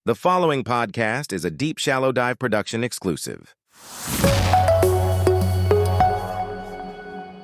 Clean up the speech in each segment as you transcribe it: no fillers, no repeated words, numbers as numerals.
The following podcast is a Deep Shallow Dive production exclusive.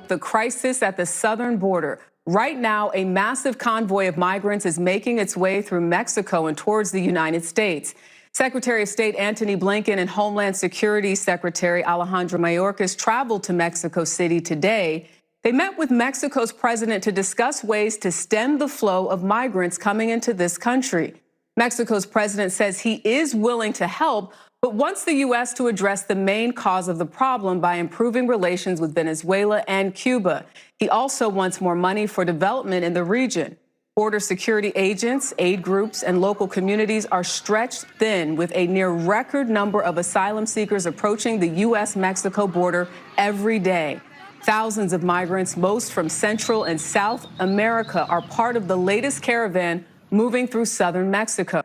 The crisis at the southern border. Right now, a massive convoy of migrants is making its way through Mexico and towards the United States. Secretary of State Antony Blinken and Homeland Security Secretary Alejandro Mayorkas traveled to Mexico City today. They met with Mexico's president to discuss ways to stem the flow of migrants coming into this country. Mexico's president says he is willing to help, but wants the U.S. to address the main cause of the problem by improving relations with Venezuela and Cuba. He also wants more money for development in the region. Border security agents, aid groups, and local communities are stretched thin with a near record number of asylum seekers approaching the U.S.-Mexico border every day. Thousands of migrants, most from Central and South America, are part of the latest caravan moving through southern Mexico.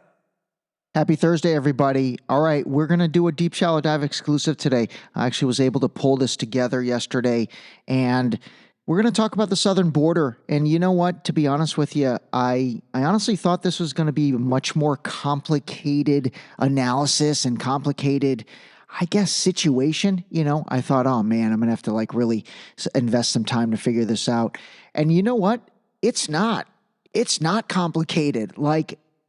Happy Thursday, everybody. All right, we're going to do a Deep Shallow Dive exclusive today. I actually was able to pull this together yesterday, and we're going to talk about the southern border. And you know what? To be honest with you, I honestly thought this was going to be a much more complicated analysis and complicated, I guess, situation. You know, I thought, oh man, I'm going to have to really invest some time to figure this out. And you know what? It's not. It's not complicated.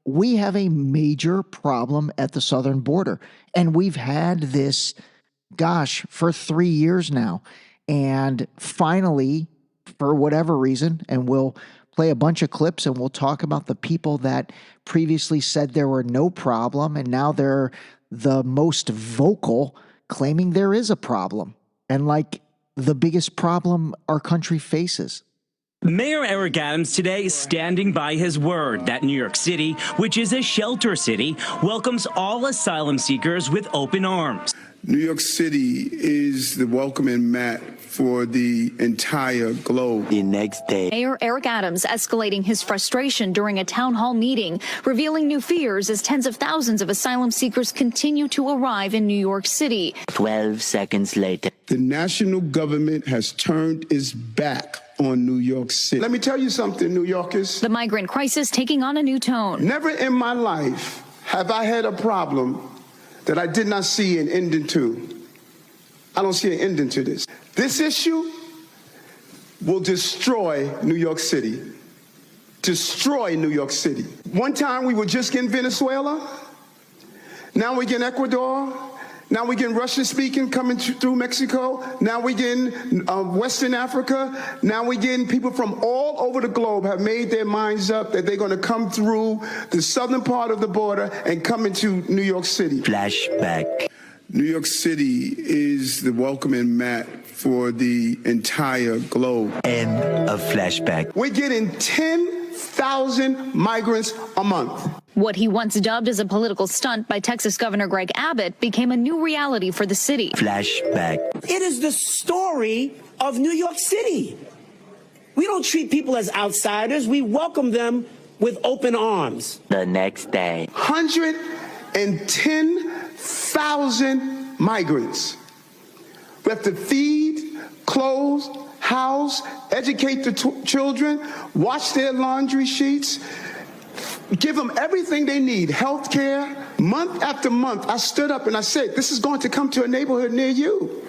We have a major problem at the southern border, and we've had this, for 3 years now. And finally, for whatever reason, and we'll play a bunch of clips and we'll talk about the people that previously said there were no problem, and now they're the most vocal, claiming there is a problem, and the biggest problem our country faces. Mayor Eric Adams today standing by his word that New York City, which is a shelter city, welcomes all asylum seekers with open arms. New York City is the welcoming mat for the entire globe. The next day, Mayor Eric Adams escalating his frustration during a town hall meeting, revealing new fears as tens of thousands of asylum seekers continue to arrive in New York City. 12 seconds later, the national government has turned its back on New York City. Let me tell you something, New Yorkers. The migrant crisis taking on a new tone. Never in my life have I had a problem that I did not see an ending to. I don't see an ending to this. This issue will destroy New York City. Destroy New York City. One time we were just getting Venezuela. Now we're getting Ecuador. Now we're getting Russian-speaking coming through Mexico. Now we're getting Western Africa. Now we're getting people from all over the globe have made their minds up that they're going to come through the southern part of the border and come into New York City. flashback. New York City is the welcoming mat for the entire globe. End of flashback. We're getting 10,000 migrants a month. What he once dubbed as a political stunt by Texas Governor Greg Abbott became a new reality for the city. Flashback. It is the story of New York City. We don't treat people as outsiders. We welcome them with open arms. The next day, 110,000 migrants. We have to feed, clothe, house, educate the children, wash their laundry sheets, give them everything they need, health care. Month after month, I stood up and I said, this is going to come to a neighborhood near you.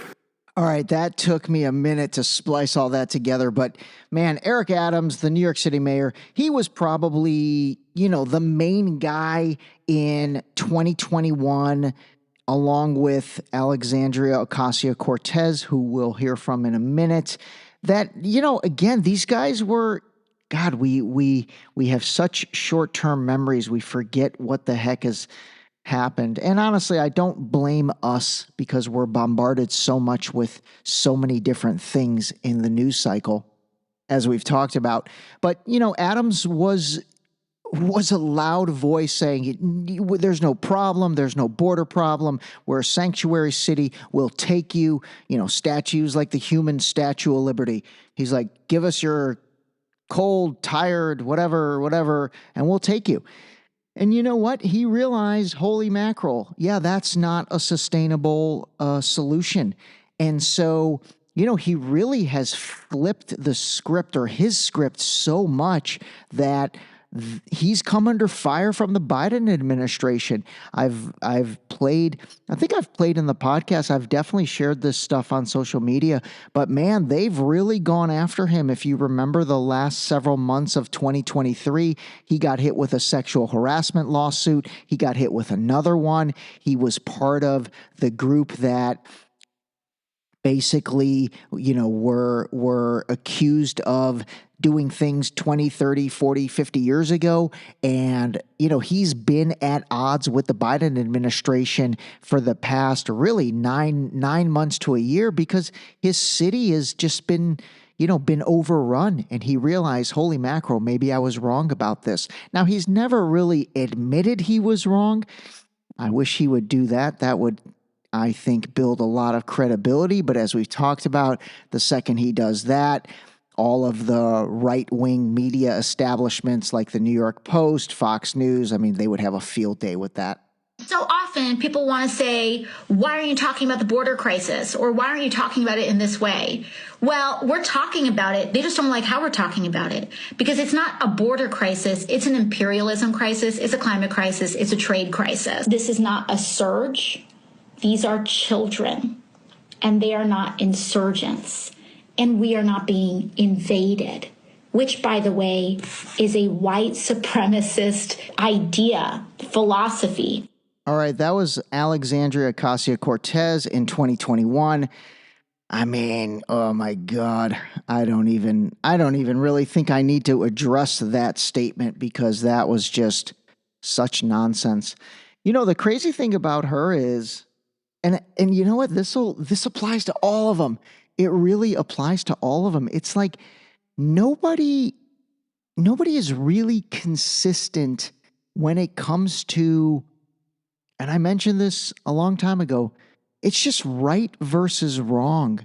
All right, that took me a minute to splice all that together. But man, Eric Adams, the New York City mayor, he was probably, the main guy in 2021, along with Alexandria Ocasio-Cortez, who we'll hear from in a minute, that, again, these guys were, God, we have such short-term memories. We forget what the heck has happened. And honestly, I don't blame us because we're bombarded so much with so many different things in the news cycle, as we've talked about. But, Adams was a loud voice saying, there's no problem, there's no border problem, we're a sanctuary city, we'll take you, statues like the human Statue of Liberty. He's like, give us your cold, tired, whatever, and we'll take you. And you know what? He realized, holy mackerel, yeah, that's not a sustainable solution. And so, he really has flipped the script, or his script, so much that he's come under fire from the Biden administration. I think I've played in the podcast. I've definitely shared this stuff on social media, but man, they've really gone after him. If you remember the last several months of 2023, he got hit with a sexual harassment lawsuit. He got hit with another one. He was part of the group that basically, were accused of doing things 20, 30, 40, 50 years ago. And, he's been at odds with the Biden administration for the past really nine months to a year because his city has just been overrun. And he realized, holy mackerel, maybe I was wrong about this. Now, he's never really admitted he was wrong. I wish he would do that. That would, I think, build a lot of credibility. But as we've talked about, the second he does that, all of the right-wing media establishments like the New York Post, Fox News, they would have a field day with that. So often people want to say, why aren't you talking about the border crisis? Or why aren't you talking about it in this way? Well, we're talking about it. They just don't like how we're talking about it because it's not a border crisis. It's an imperialism crisis. It's a climate crisis. It's a trade crisis. This is not a surge. These are children, and they are not insurgents, and we are not being invaded, which, by the way, is a white supremacist idea, philosophy. All right, that was Alexandria Ocasio-Cortez in 2021. Oh my God, I don't even really think I need to address that statement because that was just such nonsense. The crazy thing about her is, and you know what? This applies to all of them. It really applies to all of them. It's like nobody is really consistent when it comes to, and I mentioned this a long time ago, it's just right versus wrong,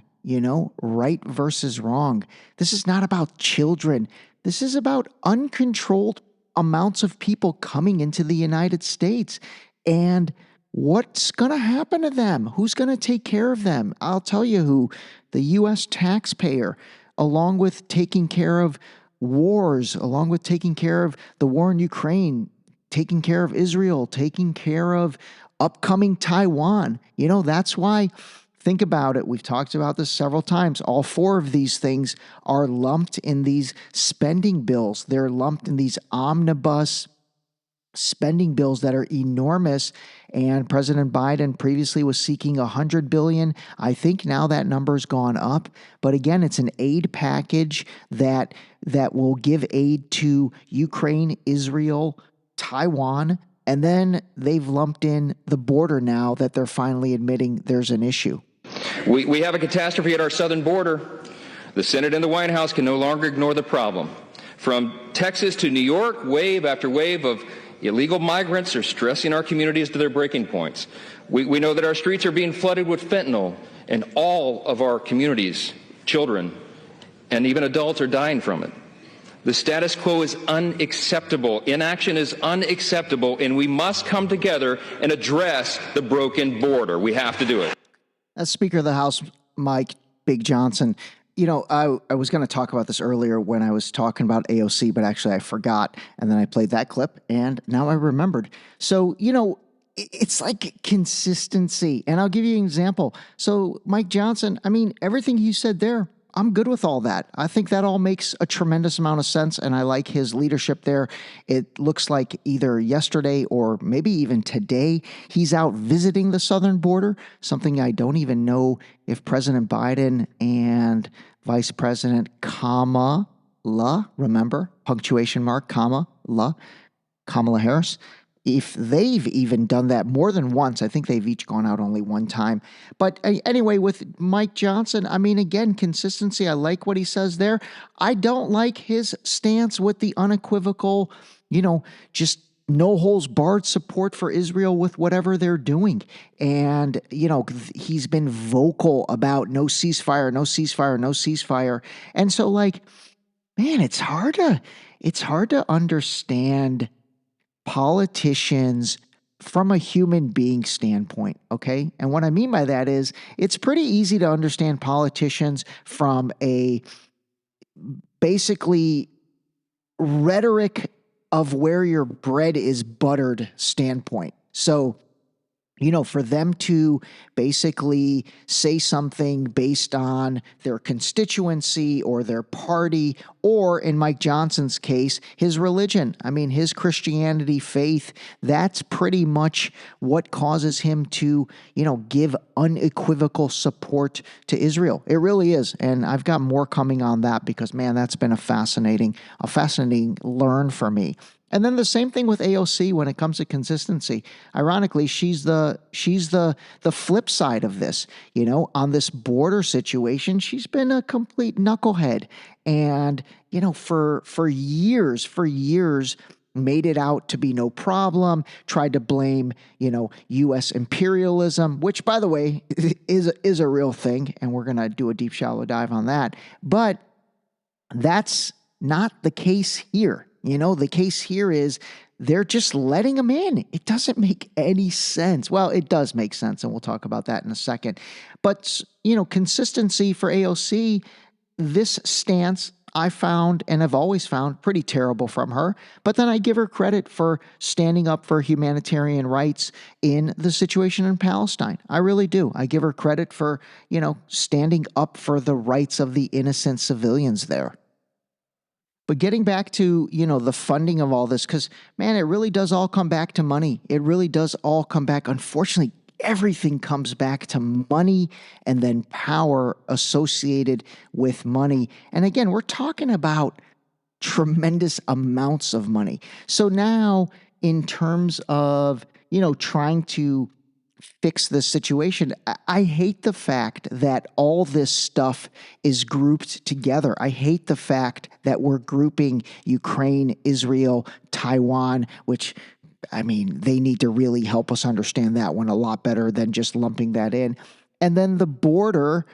right versus wrong. This is not about children. This is about uncontrolled amounts of people coming into the United States. And what's going to happen to them? Who's going to take care of them? I'll tell you who. The U.S. taxpayer, along with taking care of wars, along with taking care of the war in Ukraine, taking care of Israel, taking care of upcoming Taiwan. That's why, think about it. We've talked about this several times. All four of these things are lumped in these spending bills. They're lumped in these omnibus spending bills that are enormous, and President Biden previously was seeking $100 billion. I think now that number's gone up, but again, it's an aid package that will give aid to Ukraine, Israel, Taiwan, and then they've lumped in the border now that they're finally admitting there's an issue. We have a catastrophe at our southern border. The Senate and the White House can no longer ignore the problem. From Texas to New York, wave after wave of illegal migrants are stressing our communities to their breaking points. We know that our streets are being flooded with fentanyl, and all of our communities, children, and even adults are dying from it. The status quo is unacceptable. Inaction is unacceptable, and we must come together and address the broken border. We have to do it. As Speaker of the House, Mike Big Johnson, I was going to talk about this earlier when I was talking about AOC, but actually I forgot. And then I played that clip and now I remembered. So, it's like consistency. And I'll give you an example. So Mike Johnson, everything you said there, I'm good with all that. I think that all makes a tremendous amount of sense, and I like his leadership there. It looks like either yesterday or maybe even today, he's out visiting the southern border, something I don't even know if President Biden and Vice President Kamala, remember, punctuation mark, Kamala Harris, if they've even done that more than once. I think they've each gone out only one time. But anyway, with Mike Johnson, again, consistency. I like what he says there. I don't like his stance with the unequivocal, just no holds barred support for Israel with whatever they're doing. And, he's been vocal about no ceasefire, no ceasefire, no ceasefire. And so man, it's hard to understand politicians from a human being standpoint, okay? And what I mean by that is it's pretty easy to understand politicians from a basically rhetoric of where your bread is buttered standpoint. So, for them to basically say something based on their constituency or their party, or in Mike Johnson's case, his religion. I mean, his Christianity faith, that's pretty much what causes him to, give unequivocal support to Israel. It really is. And I've got more coming on that because, man, that's been a fascinating learn for me. And then the same thing with AOC when it comes to consistency. Ironically, she's the flip side of this. On this border situation, she's been a complete knucklehead, and for years made it out to be no problem. Tried to blame U.S. imperialism, which, by the way, is a real thing, and we're gonna do a deep shallow dive on that. But that's not the case here. The case here is they're just letting them in. It doesn't make any sense. Well, it does make sense, and we'll talk about that in a second. But, consistency for AOC, this stance I found and have always found pretty terrible from her. But then I give her credit for standing up for humanitarian rights in the situation in Palestine. I really do. I give her credit for, standing up for the rights of the innocent civilians there. But getting back to, the funding of all this, because, man, it really does all come back to money. It really does all come back. Unfortunately, everything comes back to money and then power associated with money. And again, we're talking about tremendous amounts of money. So now, in terms of, trying to fix this situation, I hate the fact that all this stuff is grouped together. I hate the fact that we're grouping Ukraine, Israel, Taiwan, which, I mean, they need to really help us understand that one a lot better than just lumping that in. And then the border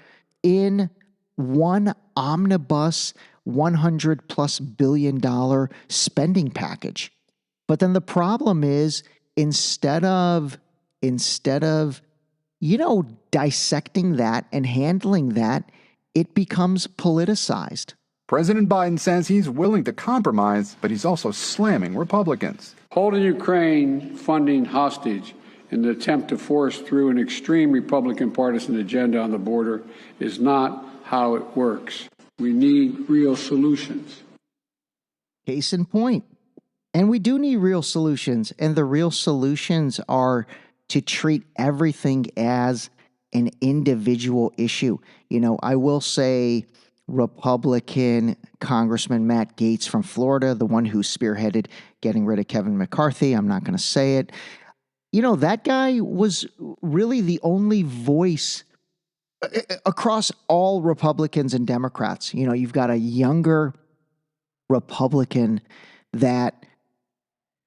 in one omnibus $100+ billion spending package. But then the problem is, instead of dissecting that and handling that, it becomes politicized. President Biden says he's willing to compromise, but he's also slamming Republicans. Holding Ukraine funding hostage in the attempt to force through an extreme Republican partisan agenda on the border is not how it works. We need real solutions. Case in point. And we do need real solutions, and the real solutions are to treat everything as an individual issue. I will say Republican Congressman Matt Gaetz from Florida, the one who spearheaded getting rid of Kevin McCarthy, I'm not going to say it. That guy was really the only voice across all Republicans and Democrats. You've got a younger Republican that,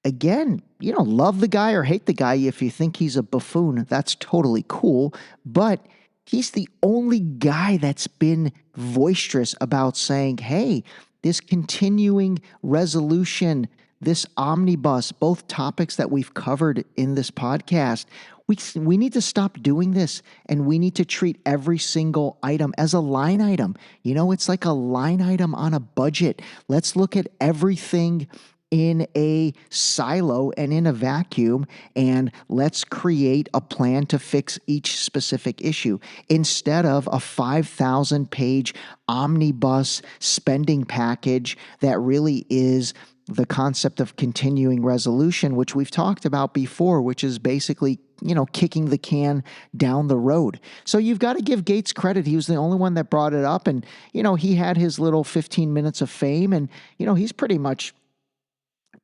again, love the guy or hate the guy. If you think he's a buffoon, that's totally cool. But he's the only guy that's been boisterous about saying, hey, this continuing resolution, this omnibus, both topics that we've covered in this podcast, we need to stop doing this, and we need to treat every single item as a line item. It's like a line item on a budget. Let's look at everything in a silo and in a vacuum, and let's create a plan to fix each specific issue instead of a 5,000-page omnibus spending package that really is the concept of continuing resolution, which we've talked about before, which is basically, kicking the can down the road. So you've got to give Gaetz credit. He was the only one that brought it up, and, he had his little 15 minutes of fame, and, he's pretty much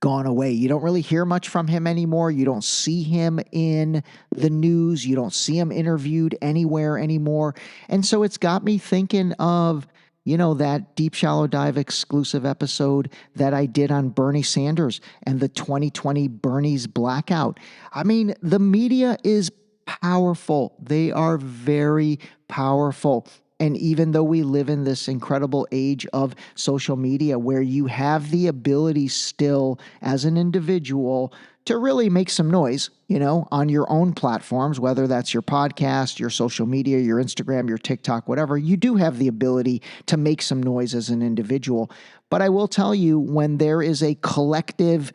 gone away. You don't really hear much from him anymore. You don't see him in the news. You don't see him interviewed anywhere anymore. And so it's got me thinking of, that Deep Shallow Dive exclusive episode that I did on Bernie Sanders and the 2020 Bernie's blackout. I mean, the media is powerful. They are very powerful. And even though we live in this incredible age of social media where you have the ability still as an individual to really make some noise, on your own platforms, whether that's your podcast, your social media, your Instagram, your TikTok, whatever, you do have the ability to make some noise as an individual. But I will tell you, when there is a collective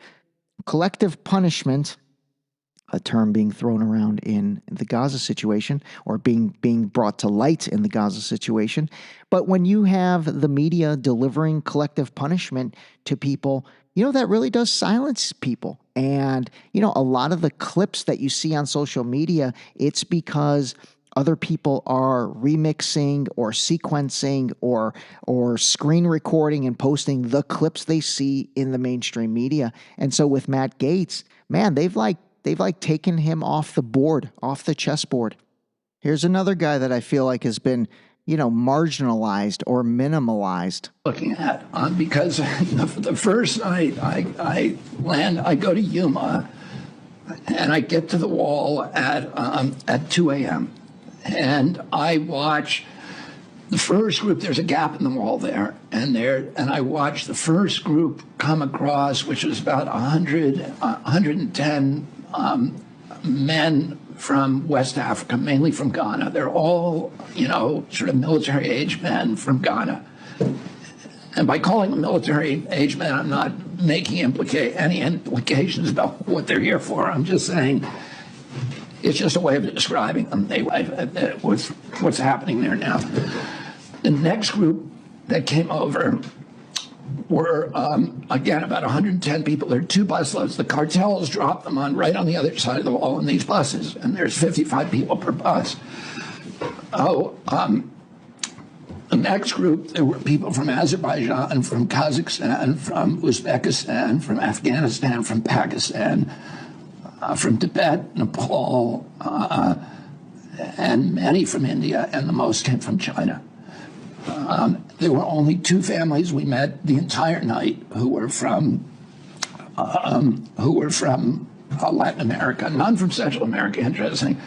punishment, a term being thrown around in the Gaza situation, or being brought to light in the Gaza situation. But when you have the media delivering collective punishment to people, that really does silence people. And, a lot of the clips that you see on social media, it's because other people are remixing or sequencing or screen recording and posting the clips they see in the mainstream media. And so with Matt Gaetz, man, they've taken him off the board, off the chessboard. Here's another guy that I feel like has been, marginalized or minimalized. Looking at, because the first night I land, I go to Yuma, and I get to the wall at 2 a.m. and I watch the first group. There's a gap in the wall there, and I watch the first group come across, which was about 110 men from West Africa, mainly from Ghana. They're all, sort of military-age men from Ghana. And by calling them military-age men, I'm not making any implications about what they're here for. I'm just saying it's just a way of describing them. What's happening there now. The next group that came over were, again, about 110 people. There are 2 busloads. The cartels dropped them right on the other side of the wall in these buses, and there's 55 people per bus. The next group, there were people from Azerbaijan, from Kazakhstan, from Uzbekistan, from Afghanistan, from Pakistan, from Tibet, Nepal, and many from India, and the most came from China. There were only 2 families we met the entire night who were from Latin America, none from Central America, interesting.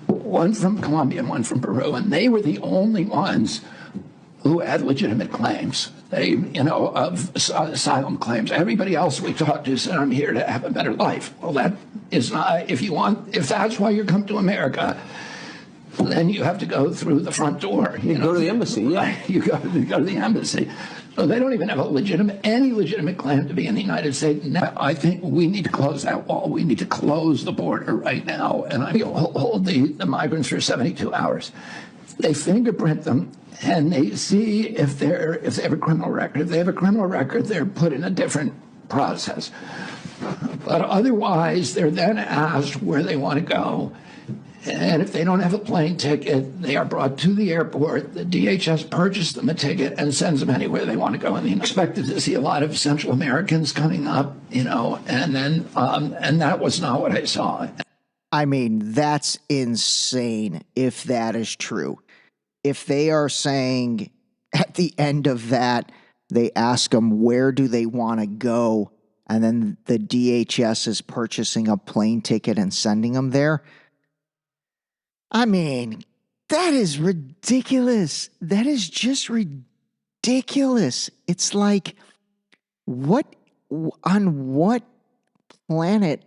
One from Colombia and one from Peru, and they were the only ones who had legitimate claims. Of asylum claims. Everybody else we talked to said, "I'm here to have a better life." Well, that is not. If that's why you come to America, then you have to go through the front door. Go to the embassy. Yeah, you go to the embassy. So they don't even have any legitimate claim to be in the United States. Now, I think we need to close that wall. We need to close the border right now, and I hold the migrants for 72 hours. They fingerprint them, and they see if they have a criminal record. If they have a criminal record, they're put in a different process. But otherwise, they're then asked where they want to go. And if they don't have a plane ticket, they are brought to the airport. The DHS purchases them a ticket and sends them anywhere they want to go. And they expected to see a lot of Central Americans coming up, and then and that was not what I saw. I mean, that's insane if that is true. If they are saying at the end of that, they ask them where do they want to go, and then the DHS is purchasing a plane ticket and sending them there. I mean, that is ridiculous. That is just ridiculous. It's like, on what planet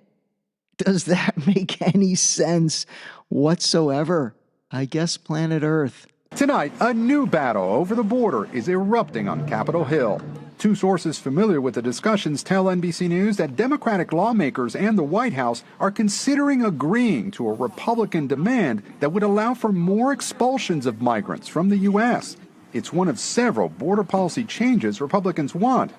does that make any sense whatsoever? I guess planet Earth. Tonight, a new battle over the border is erupting on Capitol Hill. 2 sources familiar with the discussions tell NBC News that Democratic lawmakers and the White House are considering agreeing to a Republican demand that would allow for more expulsions of migrants from the U.S. It's one of several border policy changes Republicans want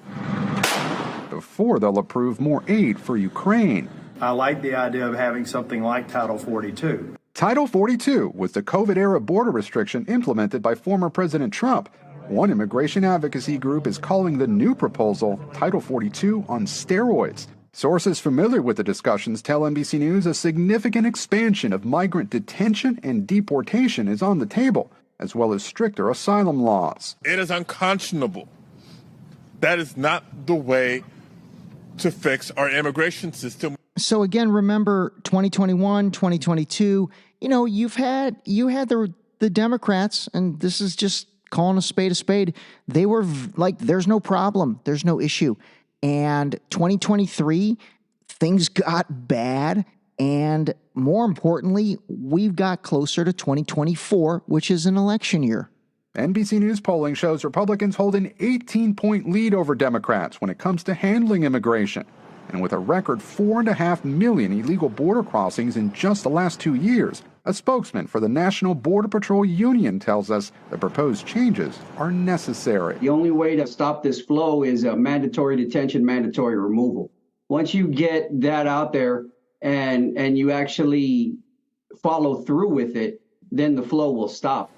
before they'll approve more aid for Ukraine. I like the idea of having something like Title 42. Title 42 was the COVID-era border restriction implemented by former President Trump. One immigration advocacy group is calling the new proposal Title 42 on steroids. Sources familiar with the discussions tell NBC News a significant expansion of migrant detention and deportation is on the table, as well as stricter asylum laws. It is unconscionable. That is not the way to fix our immigration system. So again, remember 2021, 2022, you had the the Democrats, and this is just calling a spade, they were like, there's no problem, there's no issue. And 2023, things got bad. And more importantly, we've got closer to 2024, which is an election year. NBC News polling shows Republicans hold an 18-point lead over Democrats when it comes to handling immigration. And with a record 4.5 million illegal border crossings in just the last 2 years, a spokesman for the National Border Patrol Union tells us the proposed changes are necessary. The only way to stop this flow is a mandatory detention, mandatory removal. Once you get that out there and you actually follow through with it, then the flow will stop.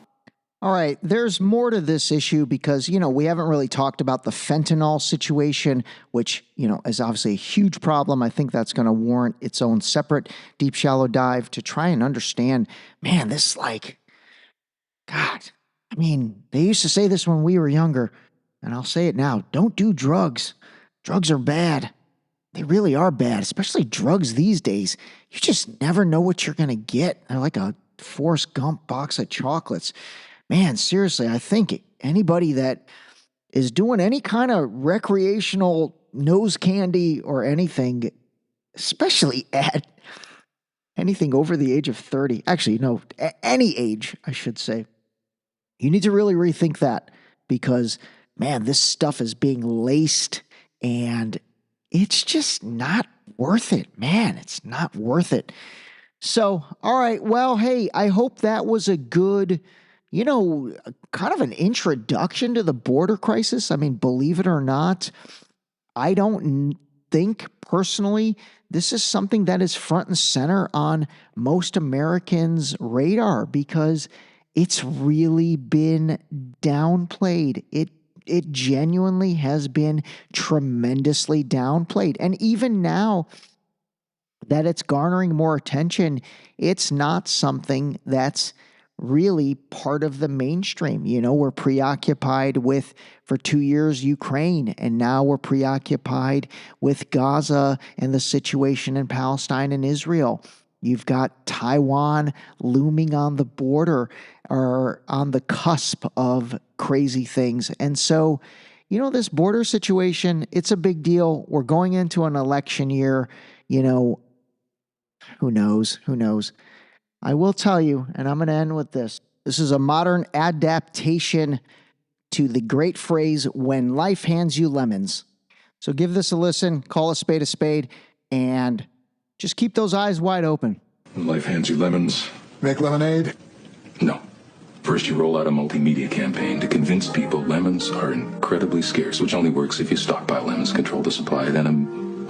All right, there's more to this issue because, we haven't really talked about the fentanyl situation, which, is obviously a huge problem. I think that's going to warrant its own separate deep, shallow dive to try and understand, man, this God, they used to say this when we were younger, and I'll say it now. Don't do drugs. Drugs are bad. They really are bad, especially drugs these days. You just never know what you're going to get. They're like a Forrest Gump box of chocolates. Man, seriously, I think anybody that is doing any kind of recreational nose candy or anything, especially at anything over the age of 30, actually, no, any age, I should say, you need to really rethink that because, man, this stuff is being laced and it's just not worth it, man. It's not worth it. So, all right, well, hey, I hope that was a good, kind of an introduction to the border crisis. Believe it or not, I don't think personally this is something that is front and center on most Americans' radar because it's really been downplayed. It genuinely has been tremendously downplayed. And even now that it's garnering more attention, it's not something that's really part of the mainstream. We're preoccupied with, for 2 years, Ukraine, and now we're preoccupied with Gaza and the situation in Palestine and Israel. You've got Taiwan looming on the border or on the cusp of crazy things. And so, this border situation, it's a big deal. We're going into an election year. Who knows? I will tell you, and I'm going to end with this. This is a modern adaptation to the great phrase, when life hands you lemons. So give this a listen, call a spade, and just keep those eyes wide open. When life hands you lemons. Make lemonade? No. First, you roll out a multimedia campaign to convince people lemons are incredibly scarce, which only works if you stockpile lemons, control the supply, then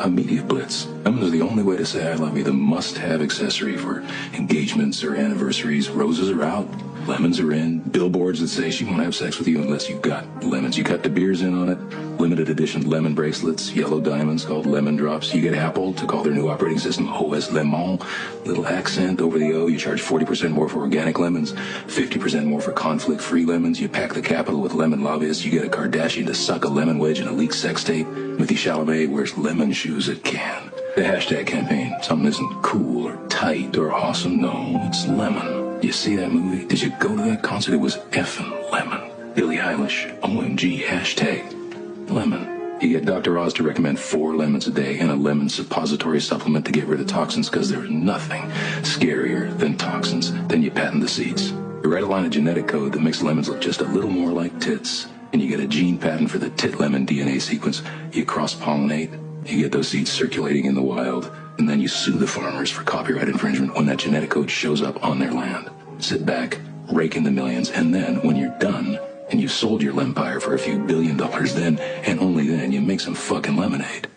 a media blitz. Lemons are the only way to say I love you, the must-have accessory for engagements or anniversaries. Roses are out, lemons are in, billboards that say she won't have sex with you unless you've got lemons. You cut De Beers in on it, limited edition lemon bracelets, yellow diamonds called lemon drops. You get Apple to call their new operating system OS Lemon, little accent over the O. You charge 40% more for organic lemons, 50% more for conflict-free lemons. You pack the capital with lemon lobbyists. You get a Kardashian to suck a lemon wedge in a leaked sex tape. Timothy Chalamet wears lemon shoes at Cannes. The hashtag campaign, something isn't cool or tight or awesome. No, it's lemon. You see that movie? Did you go to that concert? It was effing lemon. Billie Eilish, OMG, hashtag lemon. You get Dr. Oz to recommend 4 lemons a day and a lemon suppository supplement to get rid of toxins because there's nothing scarier than toxins. Then you patent the seeds. You write a line of genetic code that makes lemons look just a little more like tits. And you get a gene patent for the tit lemon DNA sequence. You cross-pollinate, you get those seeds circulating in the wild, and then you sue the farmers for copyright infringement when that genetic code shows up on their land. Sit back, rake in the millions, and then, when you're done, and you've sold your lempire for a few $1 billion, then, and only then, you make some fucking lemonade.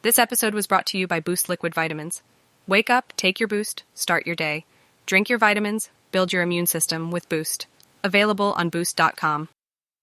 This episode was brought to you by Boost Liquid Vitamins. Wake up, take your Boost, start your day. Drink your vitamins, build your immune system with Boost. Available on Boost.com.